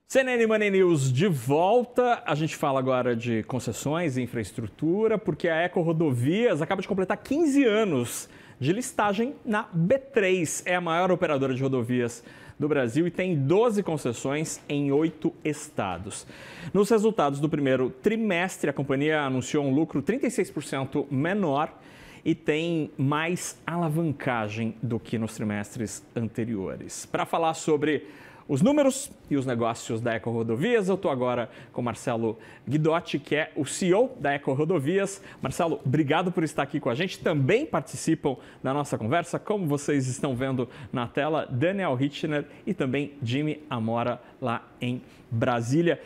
CNN Money News de volta. A gente fala agora de concessões e infraestrutura, porque a EcoRodovias acaba de completar 15 anos de listagem na B3. É a maior operadora de rodovias do Brasil e tem 12 concessões em 8 estados. Nos resultados do primeiro trimestre, a companhia anunciou um lucro 36% menor e tem mais alavancagem do que nos trimestres anteriores. Para falar sobre os números e os negócios da EcoRodovias, eu estou agora com Marcelo Guidotti, que é o CEO da EcoRodovias. Marcelo, obrigado por estar aqui com a gente. Também participam da nossa conversa, como vocês estão vendo na tela, Daniel Hittner e também Jimmy Amora, lá em Brasília.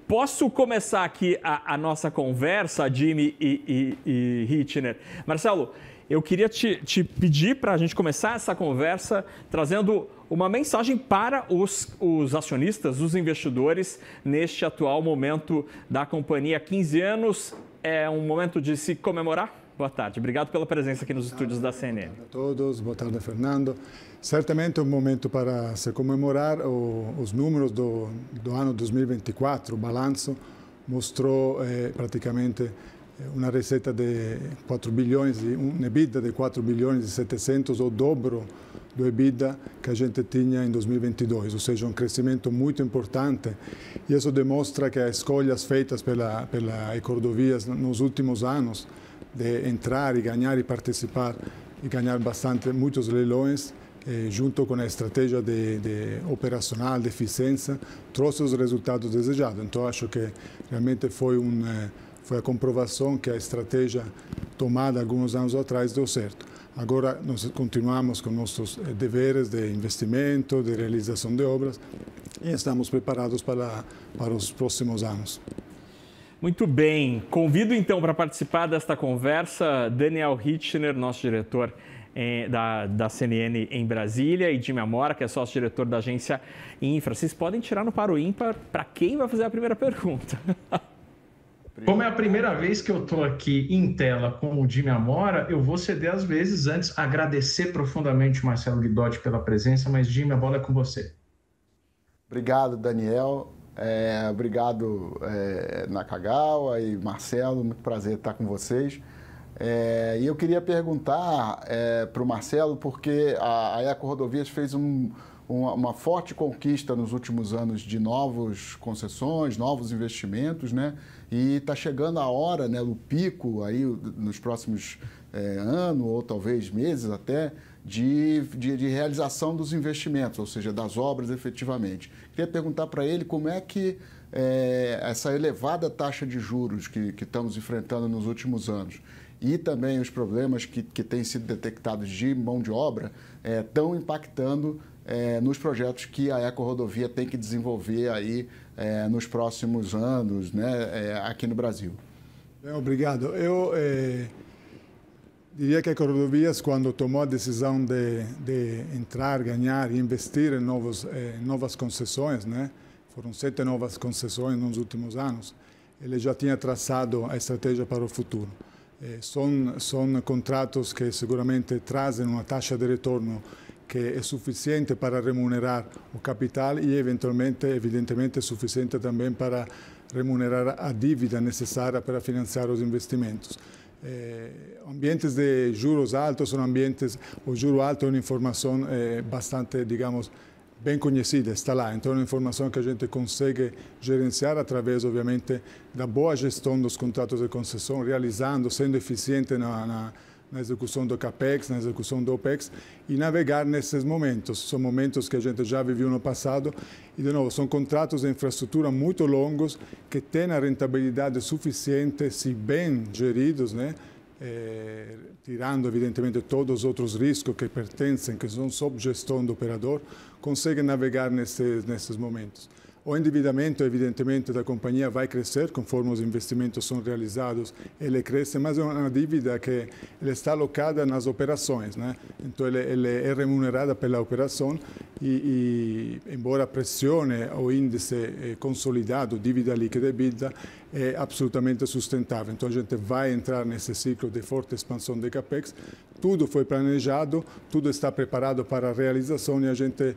Posso começar aqui a nossa conversa, Jimmy e Hittner? Marcelo, eu queria te pedir para a gente começar essa conversa trazendo uma mensagem para os acionistas, os investidores, neste atual momento da companhia. 15 anos é um momento de se comemorar? Boa tarde. Obrigado pela presença aqui nos estúdios da CNN. Boa tarde a todos. Boa tarde, Fernando. Certamente é um momento para se comemorar. Os números do ano 2024, o balanço, mostrou praticamente uma receita de 4 bilhões, um EBITDA de 4 bilhões e 700, o dobro do EBITDA que a gente tinha em 2022, ou seja, um crescimento muito importante. E isso demonstra que as escolhas feitas pela EcoRodovias nos últimos anos, de entrar e ganhar e participar e ganhar muitos leilões, junto com a estratégia de operacional, de eficiência, trouxe os resultados desejados. Então, acho que realmente foi a comprovação que a estratégia tomada alguns anos atrás deu certo. Agora, nós continuamos com nossos deveres de investimento, de realização de obras e estamos preparados para os próximos anos. Muito bem. Convido, então, para participar desta conversa, Daniel Hittner, nosso diretor da CNN em Brasília, e Jimmy Amora, que é sócio-diretor da agência Infra. Vocês podem tirar no par ou ímpar para quem vai fazer a primeira pergunta. Como é a primeira vez que eu estou aqui em tela com o Jimmy Amora, eu vou ceder às vezes, antes agradecer profundamente o Marcelo Guidotti pela presença, mas Jimmy, a bola é com você. Obrigado, Daniel. Obrigado, Nakagawa e Marcelo, muito prazer estar com vocês. E eu queria perguntar para o Marcelo, porque a EcoRodovias fez uma forte conquista nos últimos anos de novas concessões, novos investimentos, né? E está chegando a hora, né, o pico aí nos próximos anos ou talvez meses até, de realização dos investimentos, ou seja, das obras efetivamente. Queria perguntar para ele como é que essa elevada taxa de juros que estamos enfrentando nos últimos anos e também os problemas que têm sido detectados de mão de obra estão impactando nos projetos que a EcoRodovia tem que desenvolver aí nos próximos anos, né, aqui no Brasil. Obrigado. Eu diria que a EcoRodovias, quando tomou a decisão de entrar, ganhar e investir em novas concessões, né, foram 7 novas concessões nos últimos anos, ele já tinha traçado a estratégia para o futuro. São contratos que seguramente trazem uma taxa de retorno que é suficiente para remunerar o capital e, evidentemente, é suficiente também para remunerar a dívida necessária para financiar os investimentos. Ambientes de juros altos são ambientes, o juro alto é uma informação bastante, digamos, bem conhecida, está lá. Então, é uma informação que a gente consegue gerenciar através, obviamente, da boa gestão dos contratos de concessão, realizando, sendo eficiente na execução do CAPEX, na execução do OPEX e navegar nesses momentos. São momentos que a gente já viveu no passado e, de novo, são contratos de infraestrutura muito longos que têm a rentabilidade suficiente, se bem geridos, né? Tirando, evidentemente, todos os outros riscos que pertencem, que são sob gestão do operador, conseguem navegar nesses momentos. O endividamento, evidentemente, da companhia vai crescer conforme os investimentos são realizados, ele cresce, mas é uma dívida que ele está alocada nas operações, né? Então, ele é remunerada pela operação e embora pressione o índice consolidado, dívida líquida e EBITDA, é absolutamente sustentável. Então a gente vai entrar nesse ciclo de forte expansão de capex. Tudo foi planejado, tudo está preparado para a realização e a gente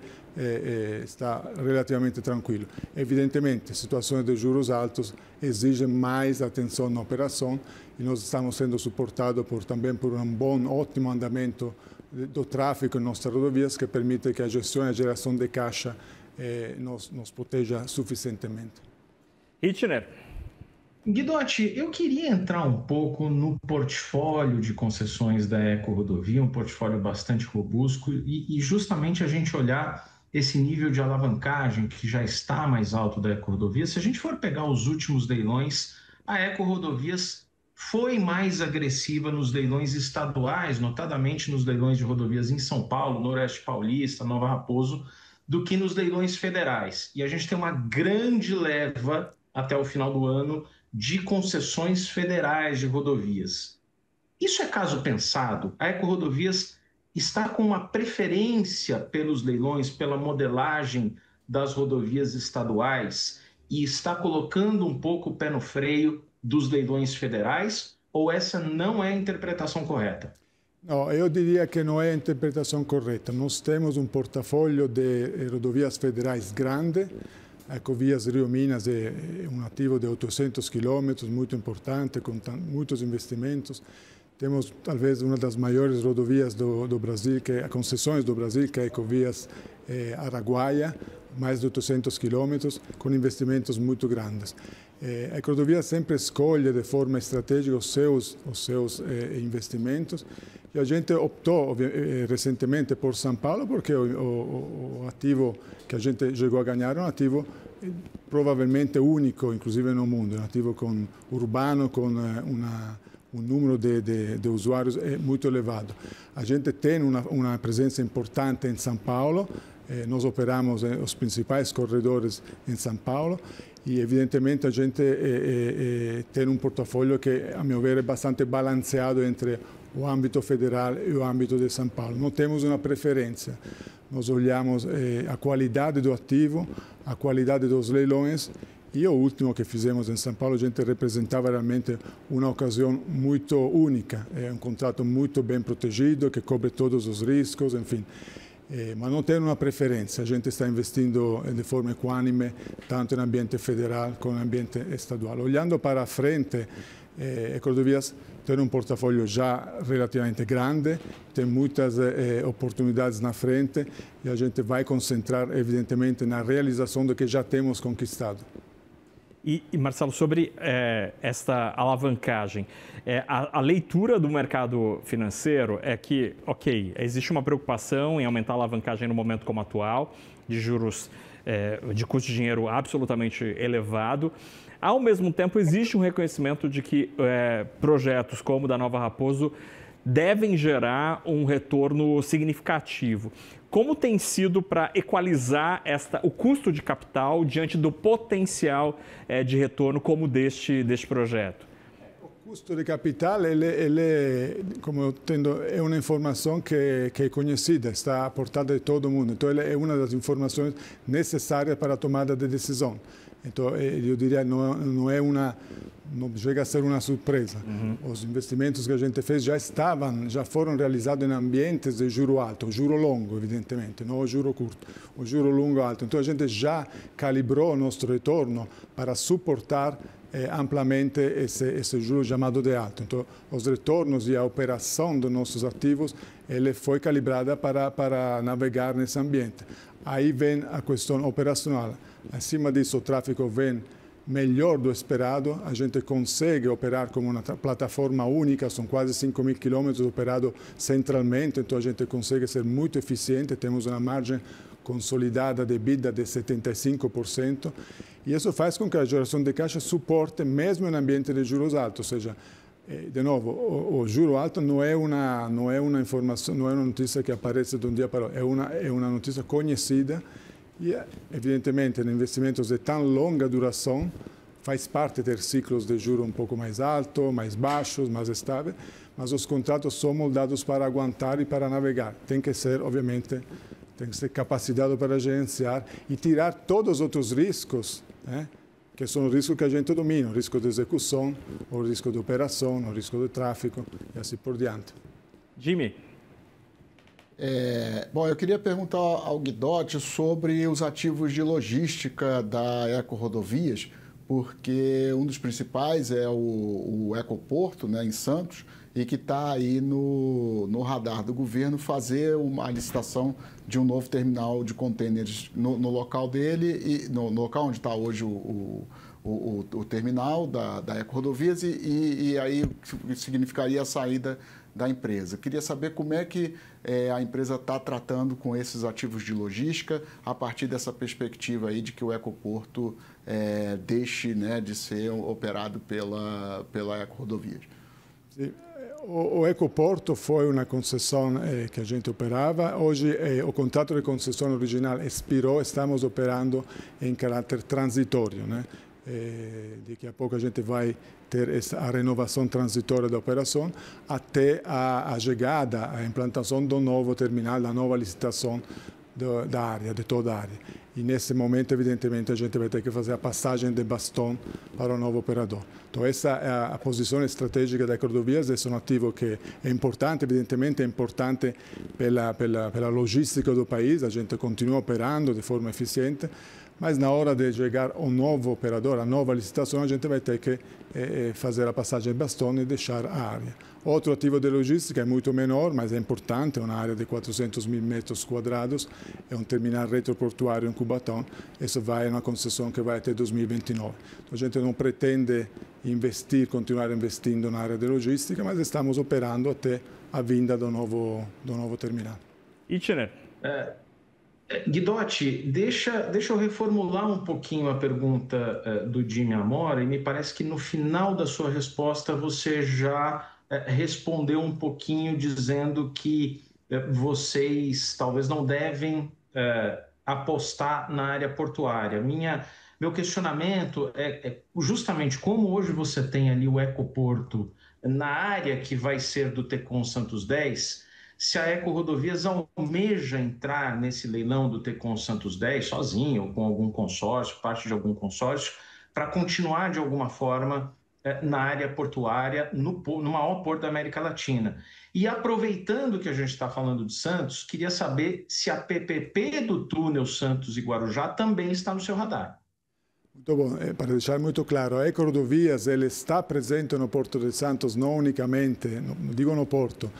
está relativamente tranquilo. Evidentemente, situações de juros altos exigem mais atenção na operação e nós estamos sendo suportados também por ótimo andamento do tráfego em nossas rodovias que permite que a gestão e a geração de caixa nos proteja suficientemente. Hitchner. Guidotti, eu queria entrar um pouco no portfólio de concessões da EcoRodovia, um portfólio bastante robusto, e justamente a gente olhar esse nível de alavancagem que já está mais alto da EcoRodovia. Se a gente for pegar os últimos leilões, a EcoRodovias foi mais agressiva nos leilões estaduais, notadamente nos leilões de rodovias em São Paulo, Noroeste Paulista, Nova Raposo, do que nos leilões federais. E a gente tem uma grande leva até o final do ano de concessões federais de rodovias. Isso é caso pensado? A EcoRodovias está com uma preferência pelos leilões, pela modelagem das rodovias estaduais e está colocando um pouco o pé no freio dos leilões federais? Ou essa não é a interpretação correta? No, eu diria que não é a interpretação correta. Nós temos um portafolio de rodovias federais grande. A Ecovias Rio Minas é um ativo de 800 quilômetros, muito importante, com muitos investimentos. Temos, talvez, uma das maiores rodovias do Brasil, concessões do Brasil, que é a Ecovias Araguaia, mais de 800 quilômetros, com investimentos muito grandes. A EcoRodovia sempre escolhe de forma estratégica os seus investimentos. E a gente optou recentemente por São Paulo, porque o ativo que a gente chegou a ganhar é um ativo provavelmente único, inclusive no mundo, um ativo urbano com um número de usuários muito elevado. A gente tem uma presença importante em São Paulo, nós operamos os principais corredores em São Paulo e, evidentemente, a gente tem um portfólio que, a meu ver, é bastante balanceado entre o âmbito federal e o âmbito de São Paulo. Não temos uma preferência. Nós olhamos a qualidade do ativo, a qualidade dos leilões e o último que fizemos em São Paulo, a gente representava realmente uma ocasião muito única. É um contrato muito bem protegido, que cobre todos os riscos, enfim. Mas não tem uma preferência. A gente está investindo de forma equânime, tanto no ambiente federal como no ambiente estadual. Olhando para frente, EcoRodovias tem um portfólio já relativamente grande, tem muitas oportunidades na frente e a gente vai concentrar, evidentemente, na realização do que já temos conquistado. E Marcelo, sobre esta alavancagem, a leitura do mercado financeiro é que, ok, existe uma preocupação em aumentar a alavancagem no momento como atual, de juros de custo de dinheiro absolutamente elevado. Ao mesmo tempo, existe um reconhecimento de que projetos como o da Nova Raposo devem gerar um retorno significativo. Como tem sido para equalizar o custo de capital diante do potencial de retorno como deste projeto? O custo de capital, como eu entendo, é uma informação que é conhecida, está aportada de todo mundo. Então, é uma das informações necessárias para a tomada de decisão. Então, eu diria, não chega a ser uma surpresa. Os investimentos que a gente fez já foram realizados em ambientes de juro alto, o juro longo, evidentemente, não o juro curto, o juro longo alto. Então, a gente já calibrou o nosso retorno para suportar amplamente esse juro chamado de alto. Então, os retornos e a operação dos nossos ativos, ele foi calibrada para navegar nesse ambiente. Aí vem a questão operacional. Acima disso, o tráfego vem melhor do esperado, a gente consegue operar como uma plataforma única, são quase 5.000 quilômetros operados centralmente, então a gente consegue ser muito eficiente, temos uma margem consolidada de EBITDA de 75%, e isso faz com que a geração de caixa suporte mesmo em ambiente de juros altos, ou seja, de novo, o juro alto não é uma informação, não é uma notícia que aparece de um dia para o outro, é uma notícia conhecida. E, evidentemente, em investimentos de tão longa duração, faz parte ter ciclos de juros um pouco mais altos, mais baixos, mais estáveis, mas os contratos são moldados para aguentar e para navegar. Tem que ser, obviamente, capacitado para gerenciar e tirar todos os outros riscos, que são riscos que a gente domina, o risco de execução, o risco de operação, o risco de tráfego e assim por diante. Jimmy. Bom, eu queria perguntar ao Guidotti sobre os ativos de logística da EcoRodovias, porque um dos principais é o Ecoporto, né, em Santos, e que está aí no radar do governo fazer uma licitação de um novo terminal de contêineres no local dele, e no local onde está hoje o terminal da EcoRodovias, e aí significaria a saída da empresa. Queria saber como é que a empresa está tratando com esses ativos de logística a partir dessa perspectiva aí de que o Ecoporto deixe, né, de ser operado pela EcoRodovias. Sim. O Ecoporto foi uma concessão que a gente operava. Hoje o contrato de concessão original expirou, estamos operando em caráter transitório, né? Daqui a pouco a gente vai ter a renovação transitória da operação até a chegada, a implantação do novo terminal, da nova licitação da área, de toda a área. E nesse momento, evidentemente, a gente vai ter que fazer a passagem de bastão para o novo operador. Então, essa é a posição estratégica da EcoRodovias. Esse é um ativo que é importante, evidentemente, é importante pela logística do país. A gente continua operando de forma eficiente, mas na hora de chegar ao novo operador, a nova licitação, a gente vai ter que fazer a passagem de bastão e deixar a área. Outro ativo de logística é muito menor, mas é importante, é uma área de 400 mil metros quadrados, é um terminal retroportuário em Cubatão. Isso vai uma concessão que vai até 2029. Então, a gente não pretende continuar investindo na área de logística, mas estamos operando até a vinda do novo terminal. Itiner. Guidotti, deixa eu reformular um pouquinho a pergunta do Jimmy Amora, e me parece que no final da sua resposta você já respondeu um pouquinho dizendo que vocês talvez não devem apostar na área portuária. Meu questionamento é justamente como hoje você tem ali o Ecoporto na área que vai ser do Tecon Santos 10, se a EcoRodovias almeja entrar nesse leilão do Tecon Santos 10 sozinho ou com algum consórcio, parte de algum consórcio, para continuar de alguma forma na área portuária, no maior porto da América Latina. E aproveitando que a gente está falando de Santos, queria saber se a PPP do túnel Santos e Guarujá também está no seu radar. Muito bom. Para deixar muito claro, a EcoRodovias está presente no Porto de Santos, não unicamente, não digo no porto,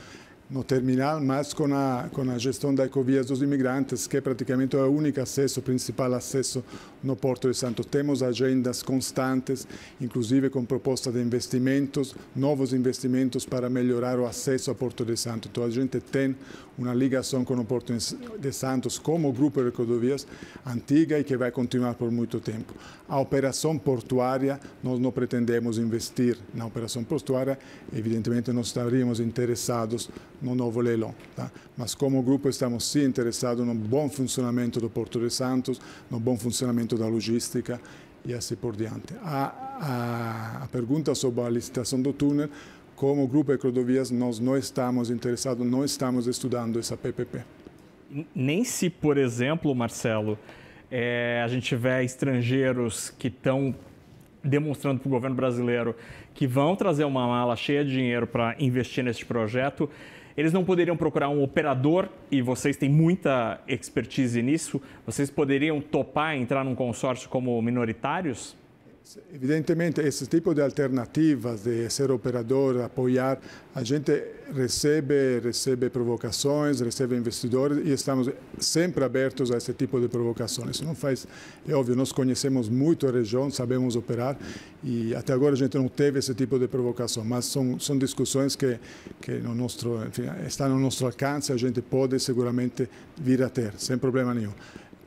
no terminal, mas com a gestão da Ecovias dos Imigrantes, que é praticamente o único acesso, principal acesso no Porto de Santos. Temos agendas constantes, inclusive com proposta de investimentos, novos investimentos para melhorar o acesso ao Porto de Santos. Então, a gente tem uma ligação com o Porto de Santos como grupo de EcoRodovias antiga e que vai continuar por muito tempo. A operação portuária, nós não pretendemos investir na operação portuária, evidentemente não estaríamos interessados no novo leilão. Tá? Mas como grupo estamos sim interessados no bom funcionamento do Porto de Santos, no bom funcionamento da logística e assim por diante. A pergunta sobre a licitação do túnel, como grupo EcoRodovias, nós não estamos interessados, não estamos estudando essa PPP. Nem se, por exemplo, Marcelo, a gente tiver estrangeiros que estão demonstrando para o governo brasileiro que vão trazer uma mala cheia de dinheiro para investir nesse projeto, eles não poderiam procurar um operador, e vocês têm muita expertise nisso, vocês poderiam topar entrar num consórcio como minoritários? Evidentemente, esse tipo de alternativas de ser operador, apoiar, a gente recebe provocações, recebe investidores e estamos sempre abertos a esse tipo de provocações. Não faz, é óbvio, nós conhecemos muito a região, sabemos operar e até agora a gente não teve esse tipo de provocação, mas são discussões que no nosso, enfim, estão no nosso alcance, a gente pode seguramente vir a ter, sem problema nenhum.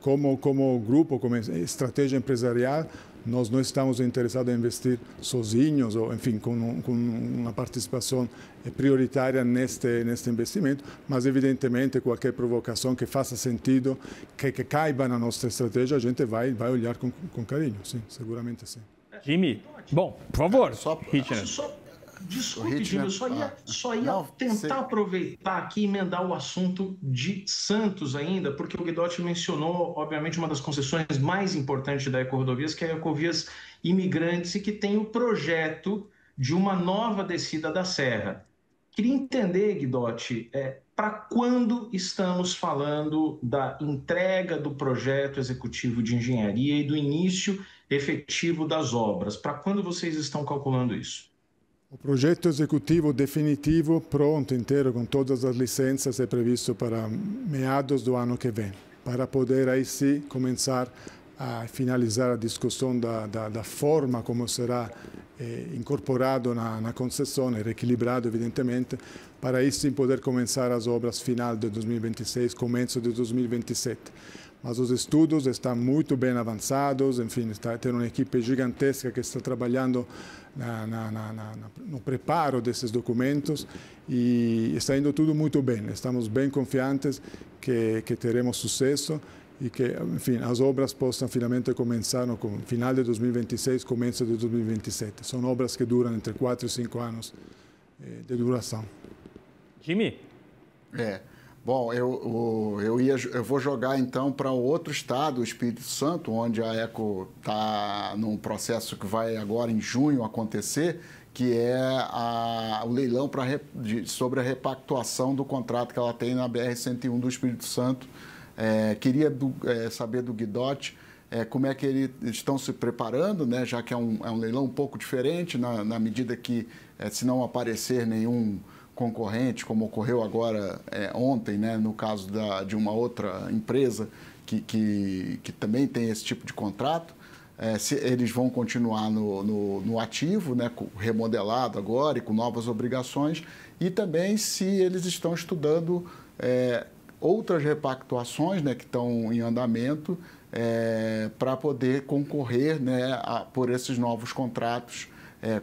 Como grupo, como estratégia empresarial, nós não estamos interessados em investir sozinhos ou, enfim, com uma participação prioritária neste investimento, mas, evidentemente, qualquer provocação que faça sentido, que caiba na nossa estratégia, a gente vai olhar com carinho, sim, seguramente sim. Jimmy, bom, por favor, Desculpe, Jimmy, eu só ia tentar aproveitar aqui e emendar o assunto de Santos ainda, porque o Guidotti mencionou, obviamente, uma das concessões mais importantes da Ecorodovias, que é a Ecovias Imigrantes, e que tem o projeto de uma nova descida da Serra. Queria entender, Guidotti, para quando estamos falando da entrega do projeto executivo de engenharia e do início efetivo das obras? Para quando vocês estão calculando isso? O progetto esecutivo definitivo, pronto, inteiro, com todas as licenças, é previsto para meados do ano que vem, para poder aí sim começar a finalizar a discussão da forma como será incorporado na concessão, reequilibrado evidentemente, para aí sim poder começar as obras final de 2026, começo de 2027. Mas os estudos estão muito bem avançados, enfim, tem uma equipe gigantesca que está trabalhando no preparo desses documentos e está indo tudo muito bem. Estamos bem confiantes que teremos sucesso e que, enfim, as obras possam finalmente começar no final de 2026, começo de 2027. São obras que duram entre 4 e 5 anos de duração. Jimmy? Bom, eu vou jogar então para outro estado, o Espírito Santo, onde a Eco está num processo que vai agora em junho acontecer, que é o leilão sobre a repactuação do contrato que ela tem na BR-101 do Espírito Santo. Queria saber do Guidotti como é que eles estão se preparando, né, já que é um leilão um pouco diferente, na medida que, se não aparecer nenhum concorrente, como ocorreu agora ontem, né, no caso de uma outra empresa que também tem esse tipo de contrato, se eles vão continuar no ativo, né, remodelado agora e com novas obrigações, e também se eles estão estudando outras repactuações, né, que estão em andamento para poder concorrer, né, por esses novos contratos,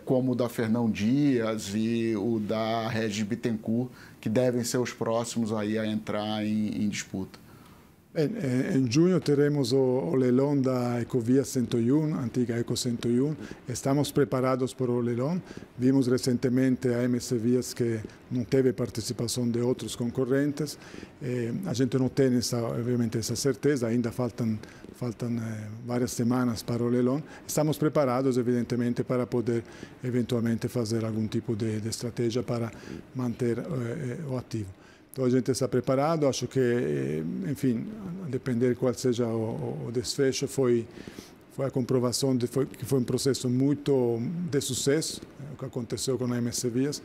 como o da Fernão Dias e o da Regis Bittencourt, que devem ser os próximos aí a entrar em disputa. Em junho teremos o leilão da Ecovia 101, antiga Eco 101. Estamos preparados para o leilão. Vimos recentemente a MS Vias que não teve participação de outros concorrentes. A gente não tem, obviamente, essa certeza, ainda faltam várias semanas para o leilão. Estamos preparados, evidentemente, para poder eventualmente fazer algum tipo de estratégia para manter o ativo. Então a gente está preparado, acho que, enfim, a depender qual seja o desfecho, foi a comprovação de que foi um processo muito de sucesso, o que aconteceu com a MS Vias,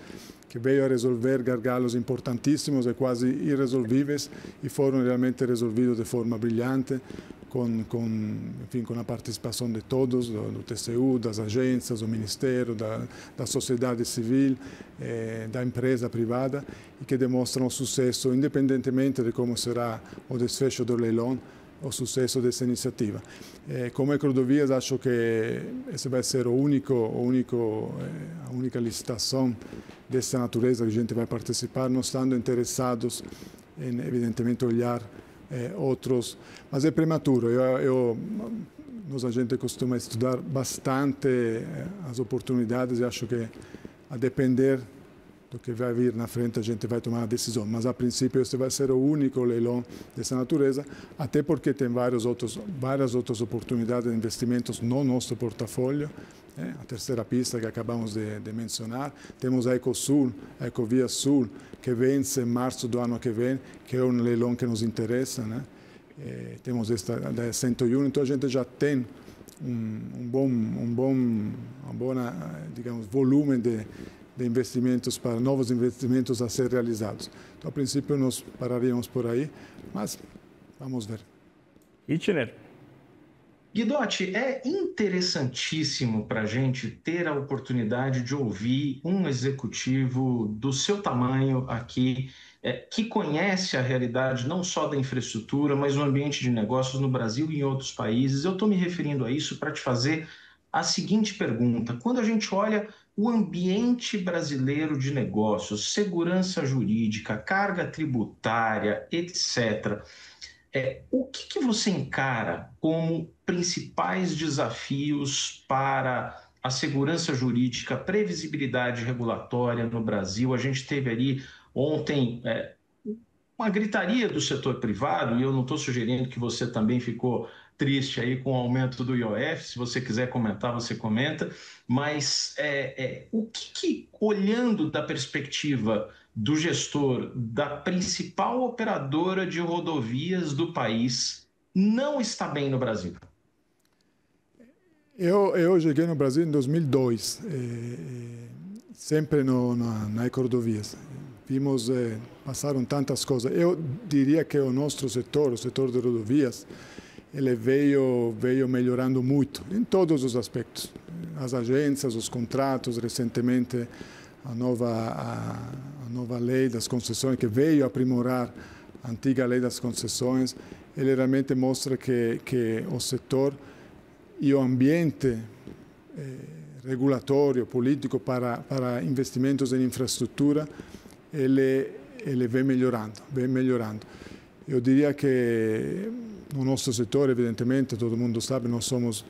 que veio a resolver gargalos importantíssimos e quase irresolvíveis e foram realmente resolvidos de forma brilhante, com a participação de todos, do TCU, das agências, do Ministério, da sociedade civil, da empresa privada, e que demonstram sucesso, independentemente de como será o desfecho do leilão, o sucesso dessa iniciativa. Como Ecorodovias, acho que esse vai ser a única licitação dessa natureza que a gente vai participar, não estando interessados em, evidentemente, olhar outros, mas é prematuro. A gente costuma estudar bastante as oportunidades e acho que, a depender do que vai vir na frente, a gente vai tomar a decisão. Mas, a princípio, esse vai ser o único leilão dessa natureza, até porque tem várias outras oportunidades de investimentos no nosso portfólio. A terceira pista que acabamos de mencionar. Temos a Ecosul, a Ecovia Sul, que vence em março do ano que vem, que é um leilão que nos interessa, né? Temos esta da 101, então a gente já tem um bom, digamos, volume de investimentos, para novos investimentos a ser realizados. Então, a princípio, nós pararíamos por aí, mas vamos ver. Ittiner. Guidotti, é interessantíssimo para a gente ter a oportunidade de ouvir um executivo do seu tamanho aqui, que conhece a realidade não só da infraestrutura, mas do ambiente de negócios no Brasil e em outros países. Eu estou me referindo a isso para te fazer a seguinte pergunta. Quando a gente olha o ambiente brasileiro de negócios, segurança jurídica, carga tributária, etc., o que você encara como principais desafios para a segurança jurídica, a previsibilidade regulatória no Brasil. A gente teve ali ontem uma gritaria do setor privado, e eu não estou sugerindo que você também ficou triste aí com o aumento do IOF. Se você quiser comentar, você comenta, mas o que, olhando da perspectiva do gestor da principal operadora de rodovias do país, não está bem no Brasil? Eu cheguei no Brasil em 2002, sempre na Ecorodovias. Vimos, passaram tantas coisas. Eu diria que o nosso setor, o setor de rodovias, ele veio melhorando muito em todos os aspectos. As agências, os contratos, recentemente a nova lei das concessões, que veio aprimorar a antiga lei das concessões, ele realmente mostra que o setor e o ambiente regulatório, político para investimentos em infraestrutura, ele vem melhorando. Eu diria que no nosso setor, evidentemente, todo mundo sabe, nós somos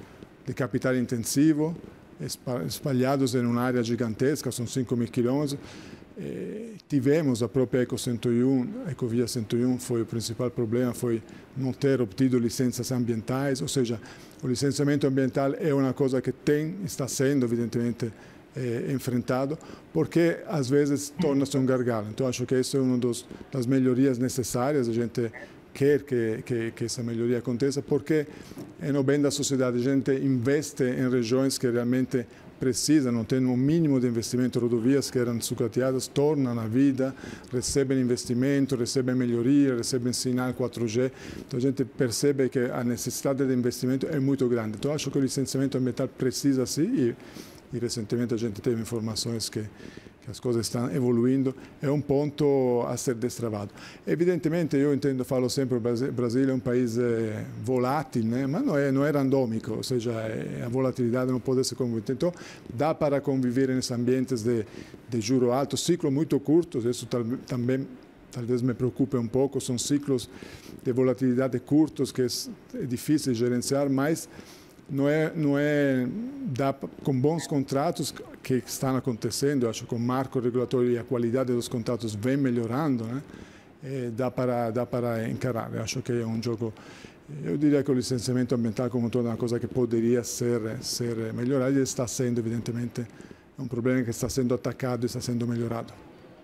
de capital intensivo, espalhados em uma área gigantesca, são 5.000 quilômetros. Tivemos a própria Ecovia 101, foi o principal problema, foi não ter obtido licenças ambientais, ou seja, o licenciamento ambiental é uma coisa que está sendo, evidentemente, enfrentado, porque às vezes torna-se um gargalo. Então, acho que isso é uma das melhorias necessárias. A gente quer que essa melhoria aconteça, porque é no bem da sociedade. A gente investe em regiões que realmente precisam, não têm um mínimo de investimento. Rodovias que eram sucateadas tornam a vida, recebem investimento, recebem melhoria, recebem sinal 4G. Então a gente percebe que a necessidade de investimento é muito grande. Então acho que o licenciamento ambiental precisa sim, e recentemente a gente teve informações que as coisas estão evoluindo, é um ponto a ser destravado. Evidentemente, eu falo sempre, o Brasil é um país volátil, né? Mas não é randômico, ou seja, a volatilidade não pode ser convivida. Então, dá para conviver nesses ambientes de juro alto, ciclos muito curtos, isso também talvez me preocupe um pouco, são ciclos de volatilidade curtos que é difícil de gerenciar, mas dá com bons contratos que estão acontecendo, acho que o marco regulatório e a qualidade dos contratos vem melhorando, né? Dá para encarar. Eu acho que é um jogo. Eu diria que o licenciamento ambiental, como toda uma coisa que poderia ser melhorada, e está sendo, evidentemente, um problema que está sendo atacado e está sendo melhorado.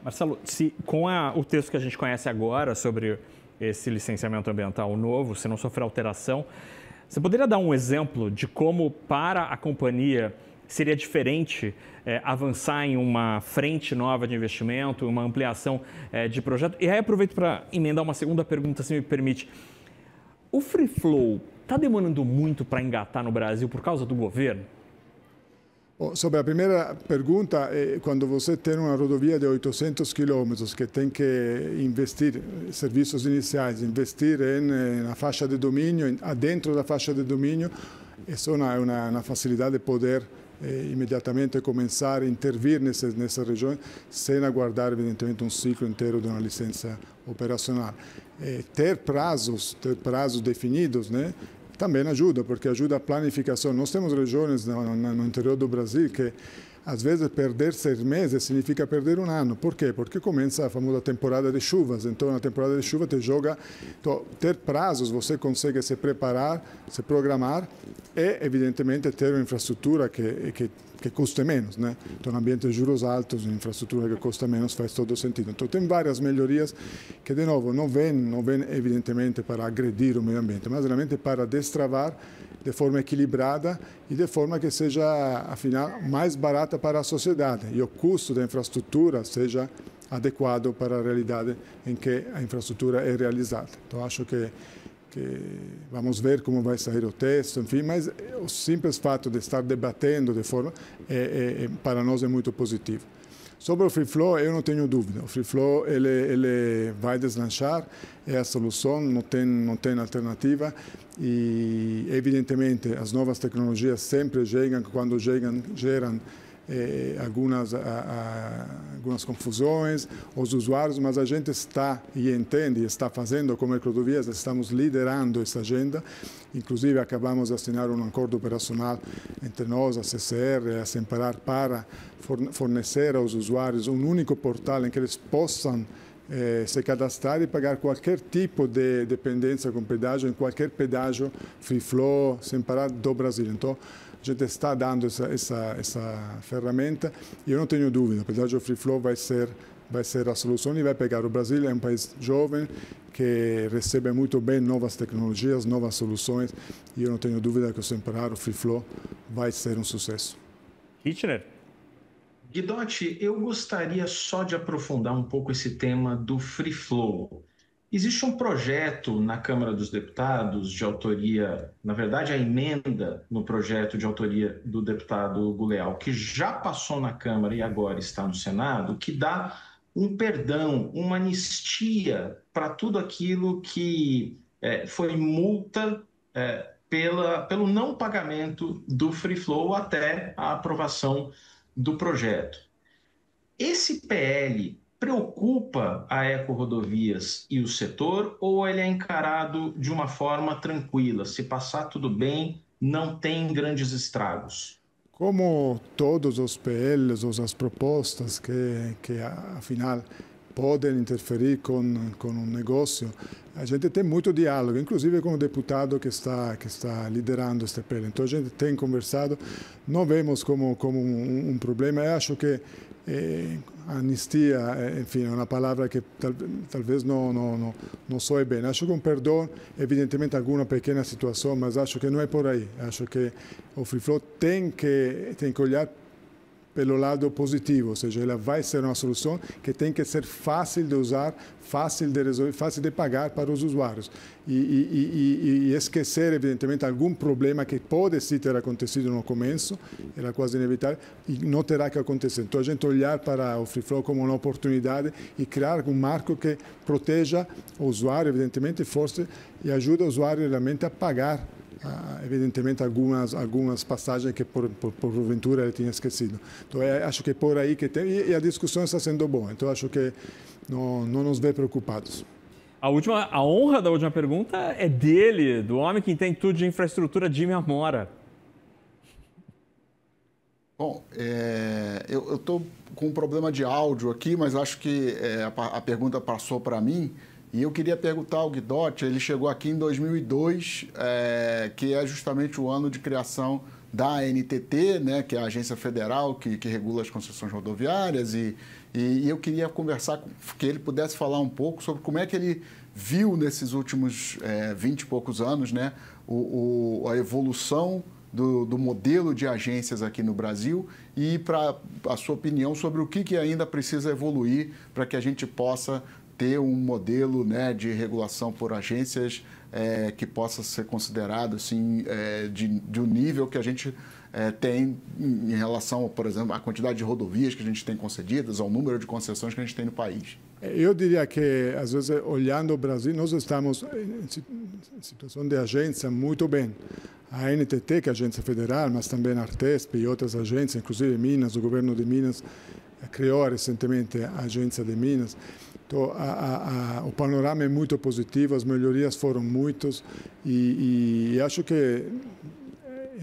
Marcelo, com o texto que a gente conhece agora sobre esse licenciamento ambiental novo, se não sofrer alteração, você poderia dar um exemplo de como, para a companhia, seria diferente avançar em uma frente nova de investimento, uma ampliação de projeto? E aí aproveito para emendar uma segunda pergunta, se me permite. O Free Flow está demorando muito para engatar no Brasil por causa do governo? Sobre a primeira pergunta, quando você tem uma rodovia de 800 quilômetros que tem que investir serviços iniciais, investir na faixa de domínio, dentro da faixa de domínio, isso é uma facilidade de poder imediatamente começar a intervir nessas regiões, sem aguardar, evidentemente, um ciclo inteiro de uma licença operacional. Ter prazos definidos, né? Também ajuda, porque ajuda a planificação. Nós temos regiões no interior do Brasil que, às vezes, perder 6 meses significa perder um ano. Por quê? Porque começa a famosa temporada de chuvas. Então, na temporada de chuva, te joga. Então, ter prazos, você consegue se preparar, se programar e, evidentemente, ter uma infraestrutura que custe menos, né? Então, no ambiente de juros altos, uma infraestrutura que custa menos faz todo sentido. Então, tem várias melhorias que, de novo, não vêm evidentemente para agredir o meio ambiente, mas realmente para destravar de forma equilibrada e de forma que seja, afinal, mais barata para a sociedade e o custo da infraestrutura seja adequado para a realidade em que a infraestrutura é realizada. Então, acho que vamos ver como vai sair o texto, enfim, mas o simples fato de estar debatendo de forma, para nós é muito positivo. Sobre o Free Flow, eu não tenho dúvida. O Free Flow ele vai deslanchar, é a solução, não tem alternativa e, evidentemente, as novas tecnologias sempre chegam, quando chegam, geram algumas confusões aos usuários, mas a gente está e entende, está fazendo como Ecovias, estamos liderando essa agenda. Inclusive, acabamos de assinar um acordo operacional entre nós, a CCR, a Semparar, para fornecer aos usuários um único portal em que eles possam se cadastrar e pagar qualquer tipo de dependência com pedágio em qualquer pedágio Free Flow, Semparar do Brasil. Então, a gente está dando essa ferramenta e eu não tenho dúvida, o pedágio Free Flow vai ser a solução e vai pegar. O Brasil é um país jovem que recebe muito bem novas tecnologias, novas soluções e eu não tenho dúvida que o Semparar, o Free Flow, vai ser um sucesso. Kitchener. Guidotti, eu gostaria só de aprofundar um pouco esse tema do Free Flow. Existe um projeto na Câmara dos Deputados de autoria, na verdade a emenda no projeto de autoria do deputado Hugo Leal, que já passou na Câmara e agora está no Senado, que dá um perdão, uma anistia para tudo aquilo que foi multa pelo não pagamento do Free Flow até a aprovação do projeto. Esse PL preocupa a Ecorodovias e o setor ou ele é encarado de uma forma tranquila? Se passar tudo bem, não tem grandes estragos? Como todos os PLs ou as propostas que afinal podem interferir com um negócio, a gente tem muito diálogo, inclusive com o deputado que está liderando este PL. Então a gente tem conversado, não vemos como um problema. Eu acho que anistia, enfim, é uma palavra que talvez não soe bem. Acho que um perdão, evidentemente, alguma pequena situação, mas acho que não é por aí. Acho que o Free Flow tem que olhar pelo lado positivo, ou seja, ela vai ser uma solução que tem que ser fácil de usar, fácil de resolver, fácil de pagar para os usuários. E esquecer, evidentemente, algum problema que pode sim ter acontecido no começo, era quase inevitável, e não terá que acontecer. Então, a gente olhar para o Free Flow como uma oportunidade e criar um marco que proteja o usuário, evidentemente, e ajude o usuário realmente a pagar evidentemente algumas passagens que porventura ele tinha esquecido. Então acho que é por aí que tem, e a discussão está sendo boa, então acho que não nos vê preocupados. A honra da última pergunta é dele, do homem que entende tudo de infraestrutura, Jimmy Amora. Bom, eu estou com um problema de áudio aqui, mas acho que a pergunta passou para mim. E eu queria perguntar ao Guidotti, ele chegou aqui em 2002, que é justamente o ano de criação da ANTT, né, que é a agência federal que regula as concessões rodoviárias, e eu queria conversar, que ele pudesse falar um pouco sobre como é que ele viu nesses últimos 20 e poucos anos, né, a evolução do modelo de agências aqui no Brasil e para a sua opinião sobre o que ainda precisa evoluir para que a gente possa ter um modelo, né, de regulação por agências que possa ser considerado assim, de um nível que a gente tem em relação, por exemplo, à quantidade de rodovias que a gente tem concedidas, ao número de concessões que a gente tem no país. Eu diria que, às vezes, olhando o Brasil, nós estamos em situação de agência muito bem. A ANTT, que é a agência federal, mas também a Artesp e outras agências, inclusive Minas, o governo de Minas criou recentemente a agência de Minas. Então, o panorama é muito positivo, as melhorias foram muitas e acho que,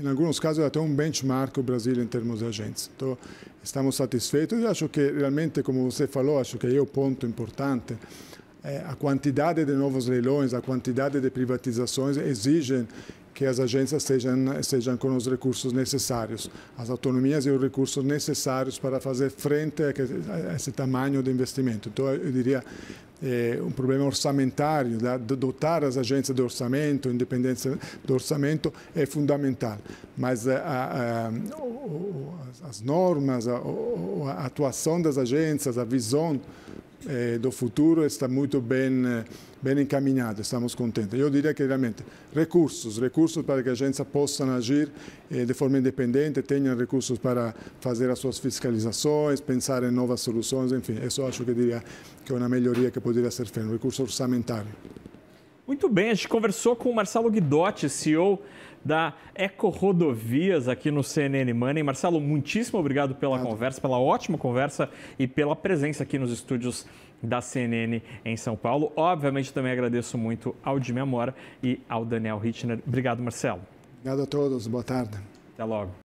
em alguns casos, é até um benchmark o Brasil em termos de agências. Então, estamos satisfeitos e acho que, realmente, como você falou, acho que é o ponto importante. A quantidade de novos leilões, a quantidade de privatizações exigem que as agências sejam com os recursos necessários, as autonomias e os recursos necessários para fazer frente a esse tamanho de investimento. Então, eu diria, um problema orçamentário, dotar as agências de orçamento, independência do orçamento é fundamental. Mas as normas, a atuação das agências, a visão do futuro está muito bem encaminhado, estamos contentes. Eu diria que realmente recursos para que a agência possa agir de forma independente, tenha recursos para fazer as suas fiscalizações, pensar em novas soluções, enfim, isso acho que diria que é uma melhoria que poderia ser feita, um recurso orçamentário. Muito bem, a gente conversou com o Marcelo Guidotti, CEO da EcoRodovias aqui no CNN Money. Marcelo, muitíssimo obrigado pela conversa, pela ótima conversa e pela presença aqui nos estúdios da CNN em São Paulo. Obviamente também agradeço muito ao Jimmy Amora e ao Daniel Hitchner. Obrigado, Marcelo. Obrigado a todos, boa tarde. Até logo.